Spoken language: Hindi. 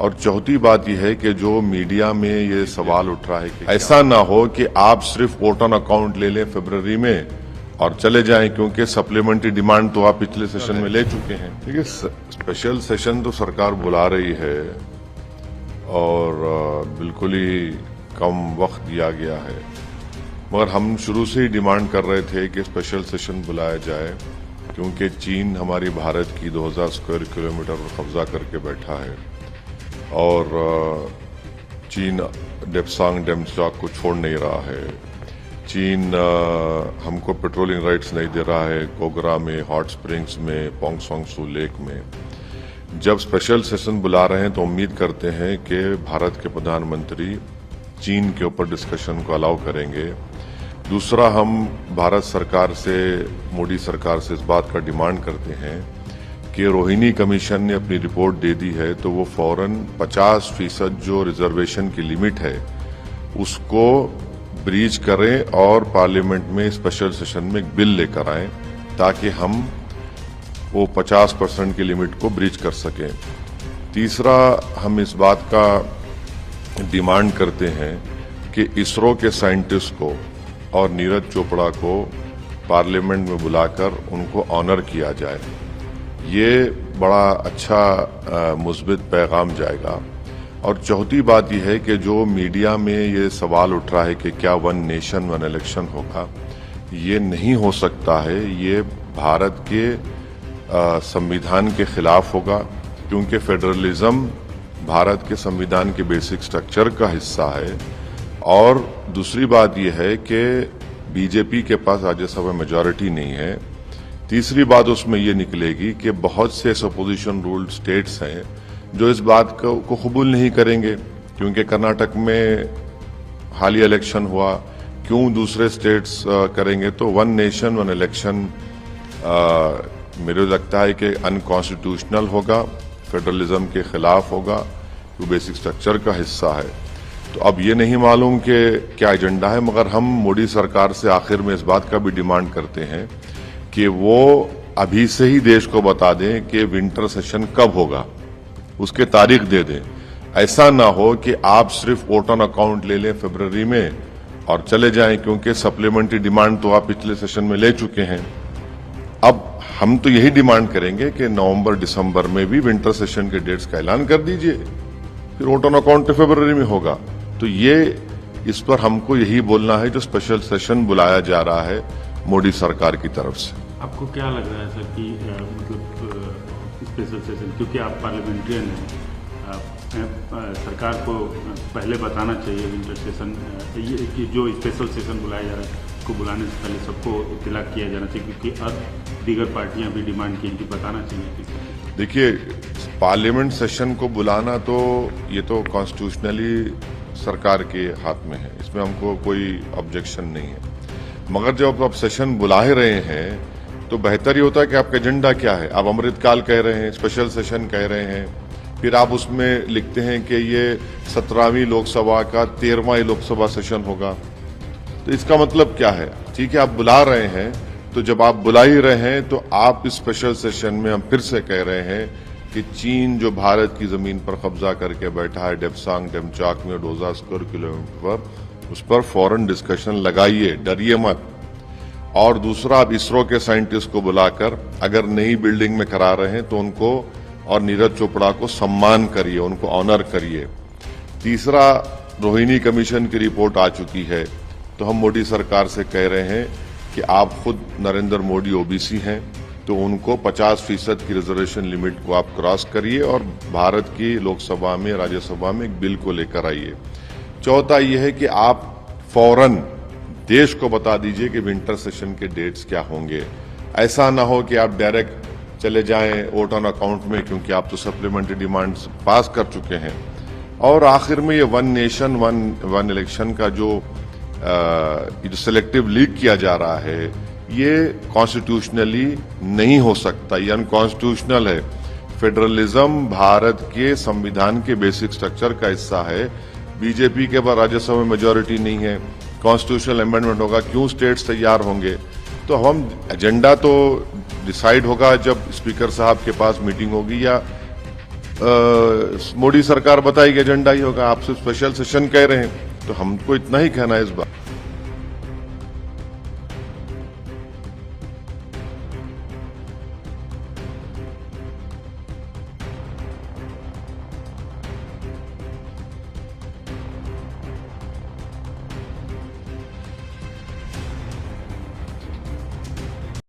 और चौथी बात यह है कि जो मीडिया में ये सवाल उठ रहा है कि ऐसा ना हो कि आप सिर्फ वोट ऑन अकाउंट ले लें फरवरी में और चले जाएं, क्योंकि सप्लीमेंट्री डिमांड तो आप पिछले सेशन में ले चुके हैं। देखिए, स्पेशल सेशन तो सरकार बुला रही है और बिल्कुल ही कम वक्त दिया गया है, मगर हम शुरू से ही डिमांड कर रहे थे कि स्पेशल सेशन बुलाया जाए, क्योंकि चीन हमारी भारत की 2000 स्क्वायर किलोमीटर पर कब्जा करके बैठा है और चीन डेप्सांग डेमचॉक को छोड़ नहीं रहा है। चीन हमको पेट्रोलिंग राइट्स नहीं दे रहा है कोगरा में, हॉट स्प्रिंग्स में, पोंगसोंगसू लेक में। जब स्पेशल सेशन बुला रहे हैं तो उम्मीद करते हैं कि भारत के प्रधानमंत्री चीन के ऊपर डिस्कशन को अलाउ करेंगे। दूसरा, हम भारत सरकार से, मोदी सरकार से इस बात का डिमांड करते हैं कि रोहिणी कमीशन ने अपनी रिपोर्ट दे दी है तो वो फौरन 50% जो रिजर्वेशन की लिमिट है उसको ब्रीच करें और पार्लियामेंट में स्पेशल सेशन में एक बिल लेकर आएं ताकि हम वो 50% की लिमिट को ब्रीच कर सकें। तीसरा, हम इस बात का डिमांड करते हैं कि इसरो के साइंटिस्ट को और नीरज चोपड़ा को पार्लियामेंट में बुलाकर उनको ऑनर किया जाए। ये बड़ा अच्छा मुस्बित पैगाम जाएगा। और चौथी बात यह है कि जो मीडिया में ये सवाल उठ रहा है कि क्या वन नेशन वन इलेक्शन होगा, ये नहीं हो सकता है। ये भारत के संविधान के खिलाफ होगा, क्योंकि फेडरलिज्म भारत के संविधान के बेसिक स्ट्रक्चर का हिस्सा है। और दूसरी बात यह है कि बीजेपी के पास राज्यसभा मेजॉरिटी नहीं है। तीसरी बात उसमें ये निकलेगी कि बहुत से अपोजिशन रूल्ड स्टेट्स हैं जो इस बात को कबूल नहीं करेंगे, क्योंकि कर्नाटक में हालिया इलेक्शन हुआ, क्यों दूसरे स्टेट्स करेंगे। तो वन नेशन वन इलेक्शन मेरे लगता है कि अनकॉन्स्टिट्यूशनल होगा, फेडरलिज्म के खिलाफ होगा, जो बेसिक स्ट्रक्चर का हिस्सा है। तो अब ये नहीं मालूम कि क्या एजेंडा है, मगर हम मोदी सरकार से आखिर में इस बात का भी डिमांड करते हैं कि वो अभी से ही देश को बता दें कि विंटर सेशन कब होगा, उसके तारीख दे दें। ऐसा ना हो कि आप सिर्फ वोट ऑन अकाउंट ले लें फरवरी में और चले जाएं, क्योंकि सप्लीमेंट्री डिमांड तो आप पिछले सेशन में ले चुके हैं। अब हम तो यही डिमांड करेंगे कि नवंबर दिसंबर में भी विंटर सेशन के डेट्स का ऐलान कर दीजिए, फिर वोट ऑन अकाउंट फरवरी में होगा। तो ये इस पर हमको यही बोलना है जो स्पेशल सेशन बुलाया जा रहा है मोदी सरकार की तरफ से। आपको क्या लग रहा है सर कि मतलब स्पेशल सेशन, क्योंकि आप पार्लियामेंट्रियन हैं, सरकार को पहले बताना चाहिए विंटर सेशन, ये जो स्पेशल सेशन बुलाया जा रहा है उसको बुलाने से पहले सबको इत्तला किया जाना चाहिए, क्योंकि अब दीगर पार्टियां भी डिमांड की कि बताना चाहिए। देखिए, पार्लियामेंट सेशन को बुलाना तो ये तो कॉन्स्टिट्यूशनली सरकार के हाथ में है, इसमें हमको कोई ऑब्जेक्शन नहीं है। मगर जब आप सेशन बुला ही रहे हैं तो बेहतर ही होता है कि आपका एजेंडा क्या है। आप अमृतकाल कह रहे हैं, स्पेशल सेशन कह रहे हैं, फिर आप उसमें लिखते हैं कि ये 17वीं लोकसभा का 13वां लोकसभा सेशन होगा। तो इसका मतलब क्या है? ठीक है, आप बुला रहे हैं, तो जब आप बुला ही रहे हैं तो आप इस स्पेशल सेशन में हम फिर से कह रहे हैं कि चीन जो भारत की जमीन पर कब्जा करके बैठा है डेप्सांग डेमचॉक में 2000 स्क्वायर किलोमीटर पर, उस पर फौरन डिस्कशन लगाइए, डरिए मत। और दूसरा, आप इसरो के साइंटिस्ट को बुलाकर अगर नई बिल्डिंग में करा रहे हैं तो उनको और नीरज चोपड़ा को सम्मान करिए, उनको ऑनर करिए। तीसरा, रोहिणी कमीशन की रिपोर्ट आ चुकी है, तो हम मोदी सरकार से कह रहे हैं कि आप खुद नरेंद्र मोदी ओबीसी हैं, तो उनको 50% की रिजर्वेशन लिमिट को आप क्रॉस करिए और भारत की लोकसभा में, राज्यसभा में एक बिल को लेकर आइए। चौथा यह है कि आप फौरन देश को बता दीजिए कि विंटर सेशन के डेट्स क्या होंगे। ऐसा ना हो कि आप डायरेक्ट चले जाएं वोट ऑन अकाउंट में, क्योंकि आप तो सप्लीमेंट्री डिमांड्स पास कर चुके हैं। और आखिर में ये वन नेशन वन इलेक्शन का जो सिलेक्टिव लीक किया जा रहा है, ये कॉन्स्टिट्यूशनली नहीं हो सकता, ये अनकॉन्स्टिट्यूशनल है। फेडरलिज्म भारत के संविधान के बेसिक स्ट्रक्चर का हिस्सा है। बीजेपी के पास राज्यसभा में मेजॉरिटी नहीं है, कॉन्स्टिट्यूशनल अमेंडमेंट होगा, क्यों स्टेट्स तैयार होंगे? तो हम एजेंडा तो डिसाइड होगा जब स्पीकर साहब के पास मीटिंग होगी या मोदी सरकार बताएगी एजेंडा ही होगा। आप सिर्फ स्पेशल सेशन कह रहे हैं, तो हमको इतना ही कहना है इस बार।